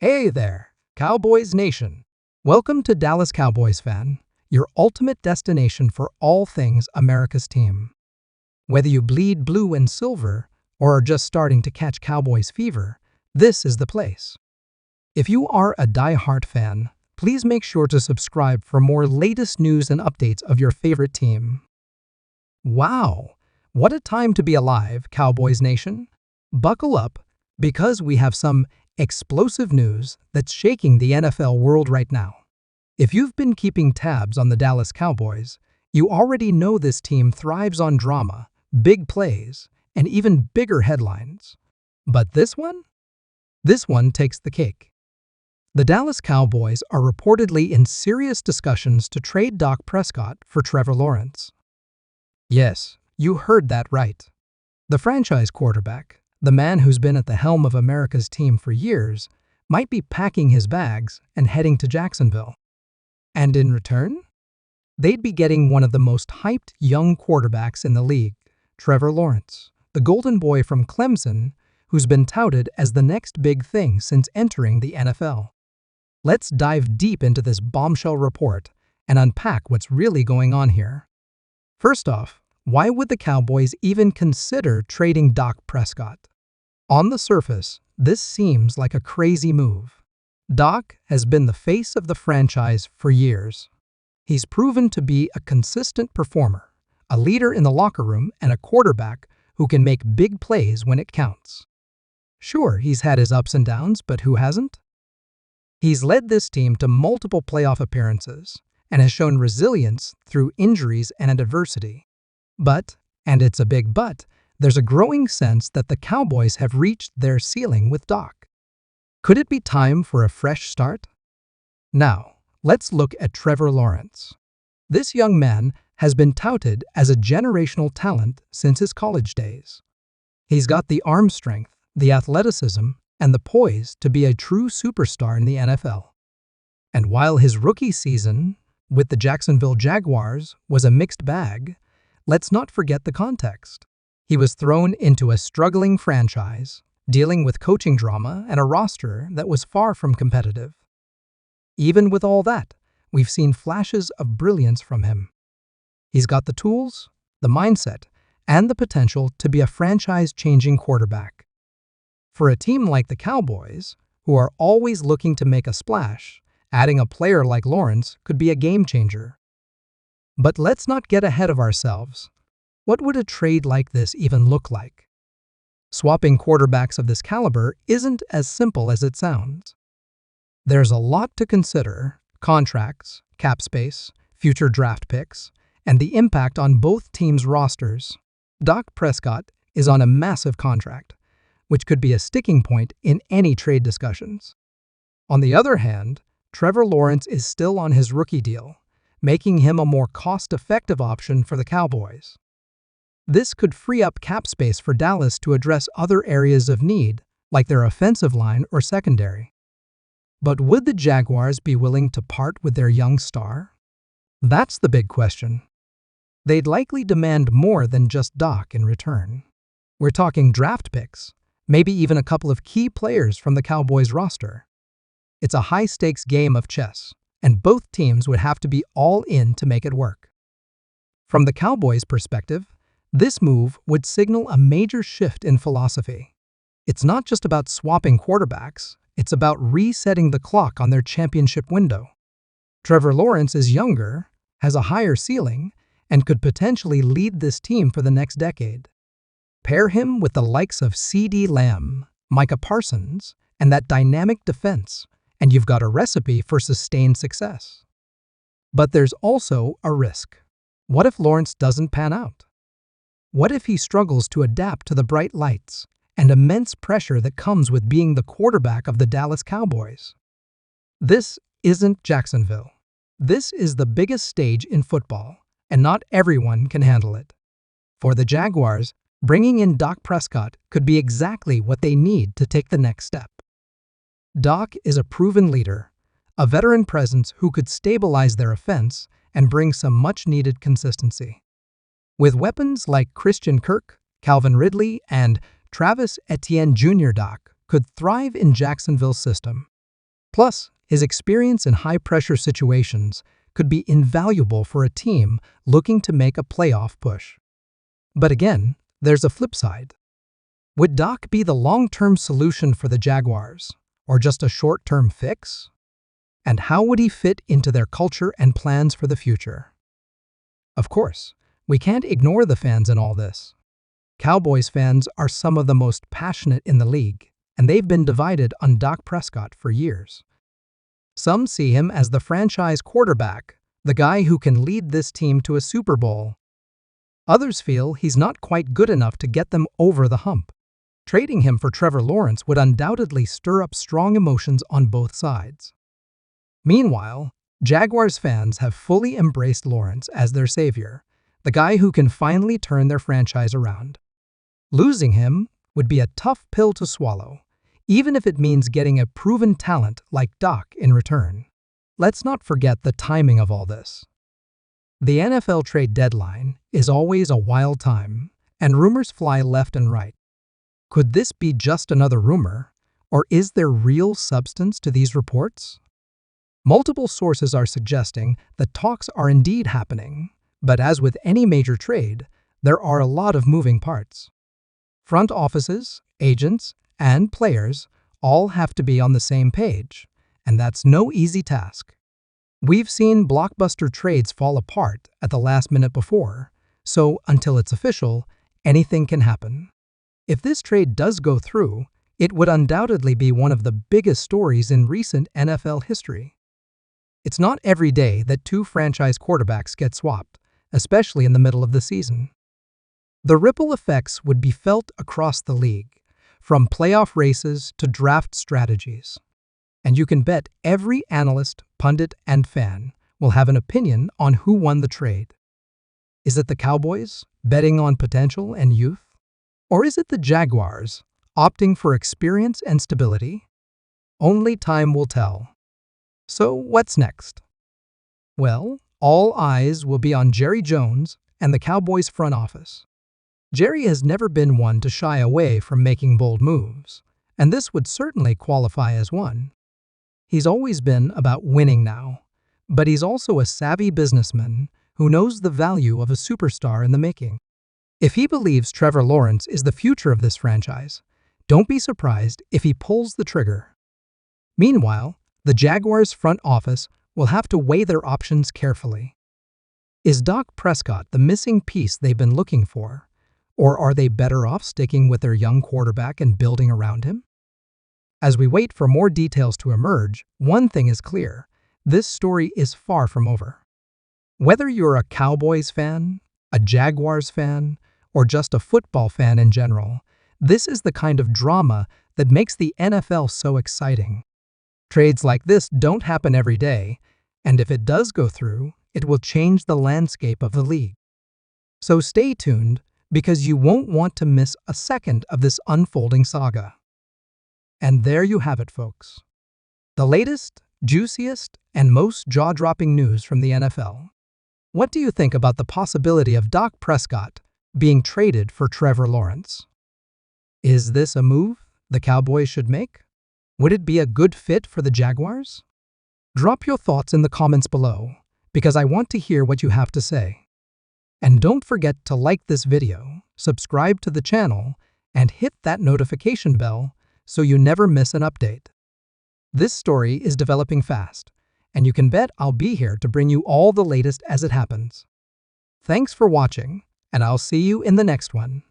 Hey there, Cowboys Nation. Welcome to Dallas Cowboys Fan, your ultimate destination for all things America's team. Whether you bleed blue and silver or are just starting to catch Cowboys fever, this is the place. If you are a die-hard fan, please make sure to subscribe for more latest news and updates of your favorite team. Wow, what a time to be alive, Cowboys Nation. Buckle up, because we have some explosive news that's shaking the NFL world right now. If you've been keeping tabs on the Dallas Cowboys, you already know this team thrives on drama, big plays, and even bigger headlines. But this one? This one takes the cake. The Dallas Cowboys are reportedly in serious discussions to trade Dak Prescott for Trevor Lawrence. Yes, you heard that right. The franchise quarterback, the man who's been at the helm of America's team for years, might be packing his bags and heading to Jacksonville. And in return, they'd be getting one of the most hyped young quarterbacks in the league, Trevor Lawrence, the golden boy from Clemson, who's been touted as the next big thing since entering the NFL. Let's dive deep into this bombshell report and unpack what's really going on here. First off, why would the Cowboys even consider trading Dak Prescott? On the surface, this seems like a crazy move. Dak has been the face of the franchise for years. He's proven to be a consistent performer, a leader in the locker room, and a quarterback who can make big plays when it counts. Sure, he's had his ups and downs, but who hasn't? He's led this team to multiple playoff appearances and has shown resilience through injuries and adversity. But, and it's a big but, there's a growing sense that the Cowboys have reached their ceiling with Dak. Could it be time for a fresh start? Now, let's look at Trevor Lawrence. This young man has been touted as a generational talent since his college days. He's got the arm strength, the athleticism, and the poise to be a true superstar in the NFL. And while his rookie season with the Jacksonville Jaguars was a mixed bag, let's not forget the context. He was thrown into a struggling franchise, dealing with coaching drama and a roster that was far from competitive. Even with all that, we've seen flashes of brilliance from him. He's got the tools, the mindset, and the potential to be a franchise-changing quarterback. For a team like the Cowboys, who are always looking to make a splash, adding a player like Lawrence could be a game-changer. But let's not get ahead of ourselves. What would a trade like this even look like? Swapping quarterbacks of this caliber isn't as simple as it sounds. There's a lot to consider: contracts, cap space, future draft picks, and the impact on both teams' rosters. Dak Prescott is on a massive contract, which could be a sticking point in any trade discussions. On the other hand, Trevor Lawrence is still on his rookie deal, making him a more cost-effective option for the Cowboys. This could free up cap space for Dallas to address other areas of need, like their offensive line or secondary. But would the Jaguars be willing to part with their young star? That's the big question. They'd likely demand more than just Dak in return. We're talking draft picks, maybe even a couple of key players from the Cowboys roster. It's a high-stakes game of chess, and both teams would have to be all in to make it work. From the Cowboys' perspective, this move would signal a major shift in philosophy. It's not just about swapping quarterbacks, it's about resetting the clock on their championship window. Trevor Lawrence is younger, has a higher ceiling, and could potentially lead this team for the next decade. Pair him with the likes of CeeDee Lamb, Micah Parsons, and that dynamic defense, and you've got a recipe for sustained success. But there's also a risk. What if Lawrence doesn't pan out? What if he struggles to adapt to the bright lights and immense pressure that comes with being the quarterback of the Dallas Cowboys? This isn't Jacksonville. This is the biggest stage in football, and not everyone can handle it. For the Jaguars, bringing in Dak Prescott could be exactly what they need to take the next step. Dak is a proven leader, a veteran presence who could stabilize their offense and bring some much-needed consistency. With weapons like Christian Kirk, Calvin Ridley, and Travis Etienne Jr., Dak could thrive in Jacksonville's system. Plus, his experience in high-pressure situations could be invaluable for a team looking to make a playoff push. But again, there's a flip side. Would Dak be the long-term solution for the Jaguars, or just a short-term fix? And how would he fit into their culture and plans for the future? Of course, we can't ignore the fans in all this. Cowboys fans are some of the most passionate in the league, and they've been divided on Dak Prescott for years. Some see him as the franchise quarterback, the guy who can lead this team to a Super Bowl. Others feel he's not quite good enough to get them over the hump. Trading him for Trevor Lawrence would undoubtedly stir up strong emotions on both sides. Meanwhile, Jaguars fans have fully embraced Lawrence as their savior, the guy who can finally turn their franchise around. Losing him would be a tough pill to swallow, even if it means getting a proven talent like Dak in return. Let's not forget the timing of all this. The NFL trade deadline is always a wild time, and rumors fly left and right. Could this be just another rumor, or is there real substance to these reports? Multiple sources are suggesting that talks are indeed happening, but as with any major trade, there are a lot of moving parts. Front offices, agents, and players all have to be on the same page, and that's no easy task. We've seen blockbuster trades fall apart at the last minute before, so until it's official, anything can happen. If this trade does go through, it would undoubtedly be one of the biggest stories in recent NFL history. It's not every day that two franchise quarterbacks get swapped, especially in the middle of the season. The ripple effects would be felt across the league, from playoff races to draft strategies. And you can bet every analyst, pundit, and fan will have an opinion on who won the trade. Is it the Cowboys, betting on potential and youth? Or is it the Jaguars, opting for experience and stability? Only time will tell. So what's next? Well, all eyes will be on Jerry Jones and the Cowboys front office. Jerry has never been one to shy away from making bold moves, and this would certainly qualify as one. He's always been about winning now, but he's also a savvy businessman who knows the value of a superstar in the making. If he believes Trevor Lawrence is the future of this franchise, don't be surprised if he pulls the trigger. Meanwhile, the Jaguars' front office will have to weigh their options carefully. Is Dak Prescott the missing piece they've been looking for, or are they better off sticking with their young quarterback and building around him? As we wait for more details to emerge, one thing is clear: this story is far from over. Whether you're a Cowboys fan, a Jaguars fan, or just a football fan in general, this is the kind of drama that makes the NFL so exciting. Trades like this don't happen every day, and if it does go through, it will change the landscape of the league. So stay tuned, because you won't want to miss a second of this unfolding saga. And there you have it, folks. The latest, juiciest, and most jaw-dropping news from the NFL. What do you think about the possibility of Dak Prescott being traded for Trevor Lawrence? Is this a move the Cowboys should make? Would it be a good fit for the Jaguars? Drop your thoughts in the comments below, because I want to hear what you have to say. And don't forget to like this video, subscribe to the channel, and hit that notification bell so you never miss an update. This story is developing fast, and you can bet I'll be here to bring you all the latest as it happens. Thanks for watching, and I'll see you in the next one.